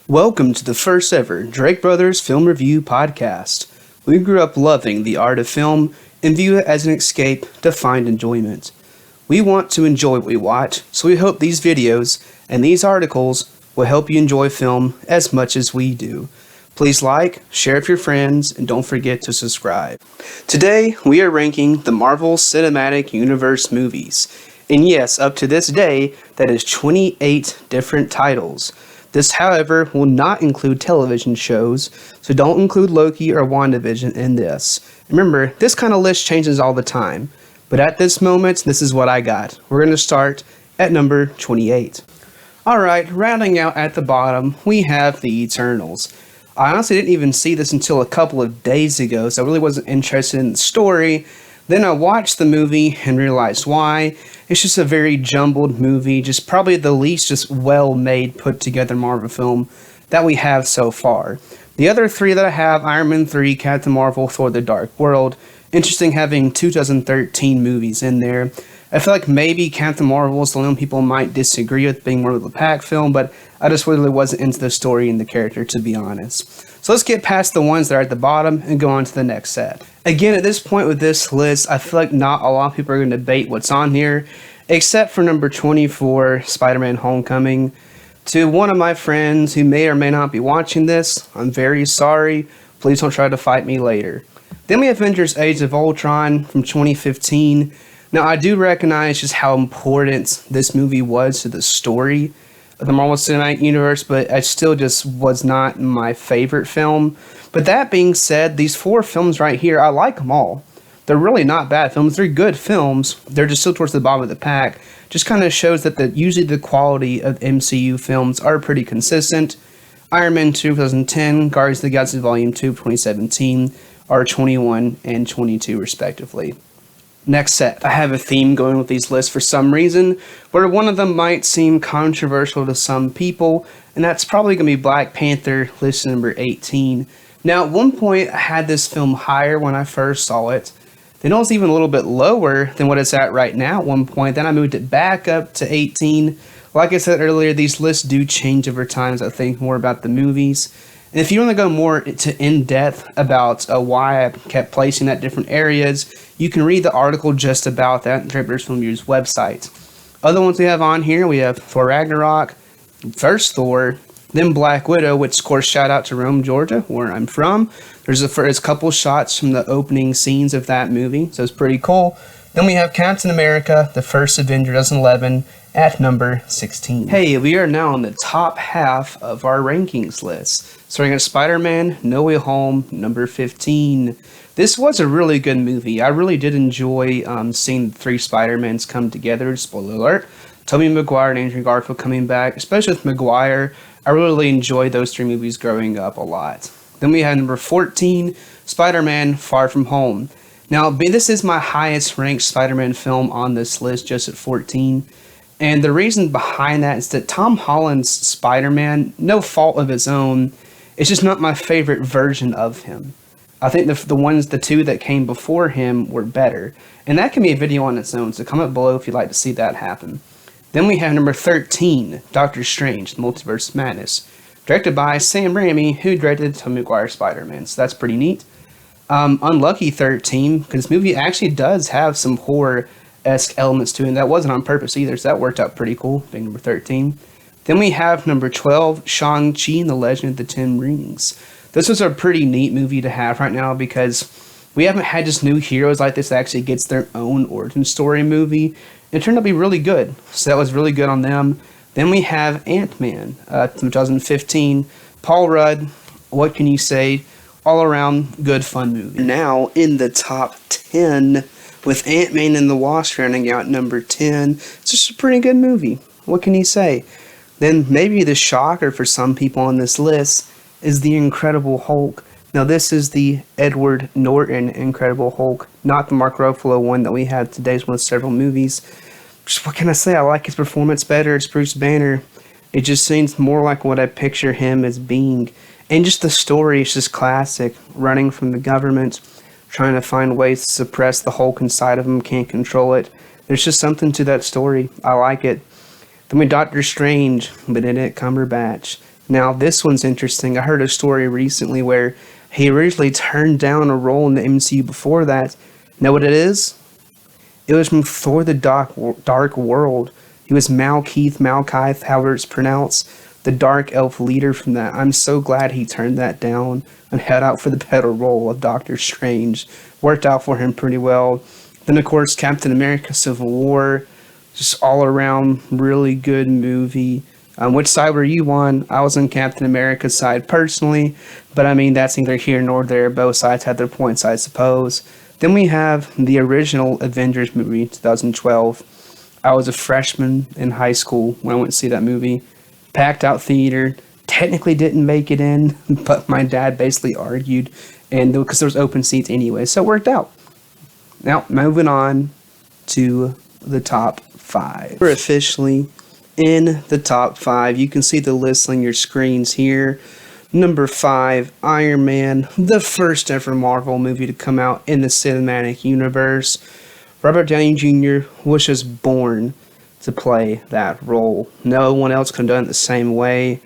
Welcome to the first ever Drake Brothers Film Review podcast. We grew up loving the art of film and view it as an escape to find enjoyment. We want to enjoy what we watch, so we hope these videos and these articles will help you enjoy film as much as we do. Please like, share with your friends, and don't forget to subscribe. Today, we are ranking the Marvel Cinematic Universe movies. And yes, up to this day, that is 28 different titles. This, however, will not include television shows, so don't include Loki or WandaVision in this. Remember, this kind of list changes all the time, but at this moment, this is what I got. We're going to start at number 28. Alright, rounding out at the bottom, we have The Eternals. I honestly didn't even see this until a couple of days ago, so I really wasn't interested in the story. Then I watched the movie and realized why. It's just a very jumbled movie, just probably the least just well-made, put-together Marvel film that we have so far. The other three that I have, Iron Man 3, Captain Marvel, Thor the Dark World. Interesting having 2013 movies in there. I feel like maybe Captain Marvel is the one people might disagree with being more of a pack film, but I just really wasn't into the story and the character, to be honest. So let's get past the ones that are at the bottom and go on to the next set. Again, at this point with this list, I feel like not a lot of people are going to debate what's on here, except for number 24, Spider-Man Homecoming. To one of my friends who may or may not be watching this, I'm very sorry. Please don't try to fight me later. Then we have Avengers Age of Ultron from 2015. Now, I do recognize just how important this movie was to the story of the Marvel Cinematic Universe, but it still just was not my favorite film. But that being said, these four films right here, I like them all. They're really not bad films. They're good films. They're just still towards the bottom of the pack. Just kind of shows that usually the quality of MCU films are pretty consistent. Iron Man 2 2010, Guardians of the Galaxy Volume 2 2017 are 21 and 22 respectively. Next set. I have a theme going with these lists for some reason, where one of them might seem controversial to some people, and that's probably going to be Black Panther, list number 18. Now, at one point, I had this film higher when I first saw it. Then it was even a little bit lower than what it's at right now at one point. Then I moved it back up to 18. Like I said earlier, these lists do change over time as I think more about the movies. And if you want to go more in-depth about why I kept placing that different areas, you can read the article just about that on Drake Brothers Film Review's website. Other ones we have on here, we have Thor Ragnarok, first Thor, then Black Widow, which of course shout out to Rome, Georgia, where I'm from. There's a couple shots from the opening scenes of that movie, so it's pretty cool. Then we have Captain America, the first Avenger 2011, at number 16. Hey, we are now on the top half of our rankings list. Starting at Spider-Man No Way Home, number 15. This was a really good movie. I really did enjoy seeing the three Spider-Mans come together. Spoiler alert. Tobey Maguire and Andrew Garfield coming back. Especially with Maguire, I really enjoyed those three movies growing up a lot. Then we have number 14, Spider-Man Far From Home. Now, this is my highest ranked Spider-Man film on this list, just at 14. And the reason behind that is that Tom Holland's Spider-Man, no fault of his own, it's just not my favorite version of him. I think the two that came before him were better. And that can be a video on its own, so comment below if you'd like to see that happen. Then we have number 13, Doctor Strange, Multiverse of Madness. Directed by Sam Raimi, who directed Tobey Maguire's Spider-Man, so that's pretty neat. Unlucky 13, because this movie actually does have some horror-esque elements to it, and that wasn't on purpose either, so that worked out pretty cool, being number 13. Then we have number 12, Shang-Chi and the Legend of the Ten Rings. This was a pretty neat movie to have right now because we haven't had just new heroes like this that actually gets their own origin story movie. It turned out to be really good, so that was really good on them. Then we have Ant-Man from 2015. Paul Rudd, what can you say? All around good fun movie. Now in the top 10 with Ant-Man and the Wasp rounding out number 10. It's just a pretty good movie. What can you say? Then maybe the shocker for some people on this list is The Incredible Hulk. Now this is the Edward Norton Incredible Hulk, not the Mark Ruffalo one that we have today. It's one of several movies. Just what can I say? I like his performance better as Bruce Banner. It just seems more like what I picture him as being. And just the story is just classic. Running from the government, trying to find ways to suppress the Hulk inside of him, can't control it. There's just something to that story. I like it. Then we Doctor Strange, Benedict Cumberbatch. Now, this one's interesting. I heard a story recently where he originally turned down a role in the MCU before that. Know what it is? It was from Thor the Dark World. He was Malekith, however it's pronounced, the Dark Elf leader from that. I'm so glad he turned that down and head out for the better role of Doctor Strange. Worked out for him pretty well. Then, of course, Captain America Civil War. Just all around really good movie. Which side were you on? I was on Captain America's side personally, but I mean, that's neither here nor there. Both sides had their points, I suppose. Then we have the original Avengers movie, 2012. I was a freshman in high school when I went to see that movie. Packed out theater. Technically didn't make it in, but my dad basically argued, and because there was open seats anyway, so it worked out. Now, moving on to the top 5. We're officially in the top 5. You can see the list on your screens here. Number 5, Iron Man, the first ever Marvel movie to come out in the cinematic universe. Robert Downey Jr. was just born to play that role. No one else could have done it the same way.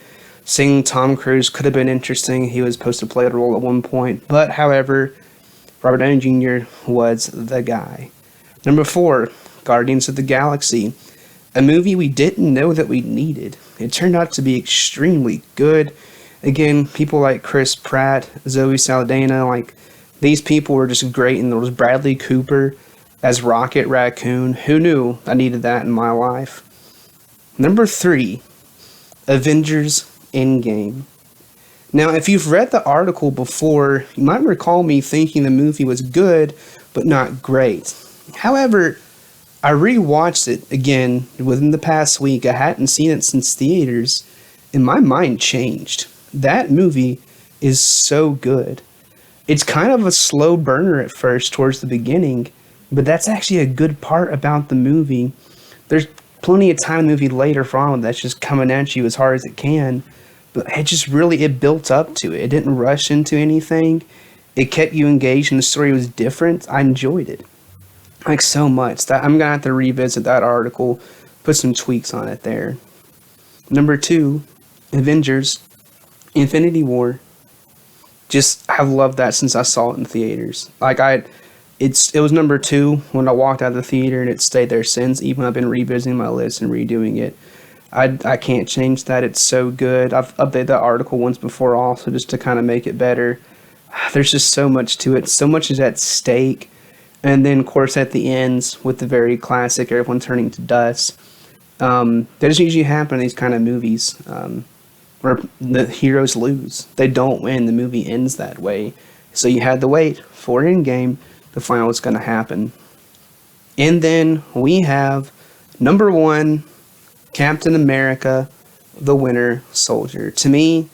Seeing Tom Cruise could have been interesting. He was supposed to play the role at one point, but however, Robert Downey Jr. was the guy. Number 4, Guardians of the Galaxy. A movie we didn't know that we needed. It turned out to be extremely good. Again, people like Chris Pratt, Zoe Saldana, like these people were just great. And there was Bradley Cooper as Rocket Raccoon. Who knew I needed that in my life? Number 3, Avengers Endgame. Now, if you've read the article before, you might recall me thinking the movie was good, but not great. However, I rewatched it again within the past week. I hadn't seen it since theaters, and my mind changed. That movie is so good. It's kind of a slow burner at first towards the beginning, but that's actually a good part about the movie. There's plenty of time in the movie later on that's just coming at you as hard as it can, but it built up to it. It didn't rush into anything. It kept you engaged, and the story was different. I enjoyed it. Like so much that I'm gonna have to revisit that article, put some tweaks on it there. Number 2, Avengers Infinity War. Just have loved that since I saw it in theaters. It was number 2 when I walked out of the theater, and it's stayed there since. Even I've been revisiting my list and redoing it. I can't change that. It's so good. I've updated that article once before also just to kind of make it better. There's just so much to it. So much is at stake. And then, of course, at the ends with the very classic everyone turning to dust. That doesn't usually happen in these kind of movies where the heroes lose. They don't win. The movie ends that way. So you had to wait for Endgame to find out what's going to happen. And then we have number 1, Captain America, the Winter Soldier. To me,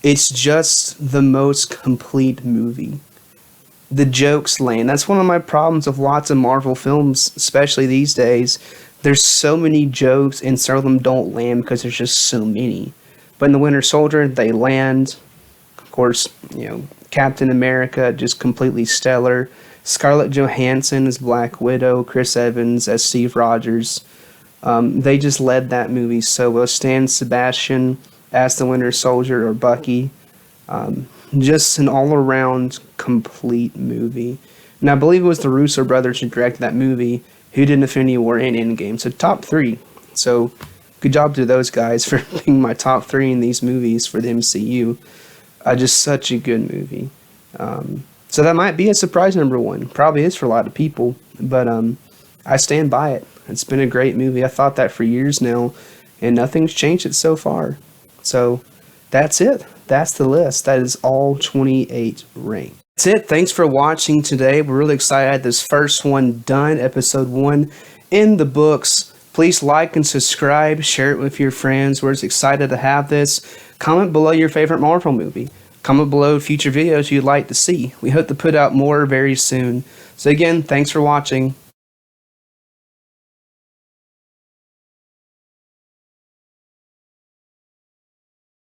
it's just the most complete movie. The jokes land. That's one of my problems with lots of Marvel films, especially these days. There's so many jokes, and some of them don't land because there's just so many. But in the Winter Soldier, they land. Of course, Captain America, just completely stellar. Scarlett Johansson as Black Widow, Chris Evans as Steve Rogers. They just led that movie so well. Stan Sebastian as the Winter Soldier, or Bucky. Just an all-around complete movie. And I believe it was the Russo brothers who directed that movie, who did Infinity War and Endgame. So top 3. So good job to those guys for being my top 3 in these movies for the MCU. Just such a good movie. So that might be a surprise number 1. Probably is for a lot of people. But I stand by it. It's been a great movie. I thought that for years now, and nothing's changed it so far. So that's it. That's the list. That is all 28 ranked. That's it. Thanks for watching today. We're really excited to have this first one done, episode 1 in the books. Please like and subscribe, share it with your friends. We're just excited to have this. Comment below your favorite Marvel movie. Comment below future videos you'd like to see. We hope to put out more very soon. So again, thanks for watching.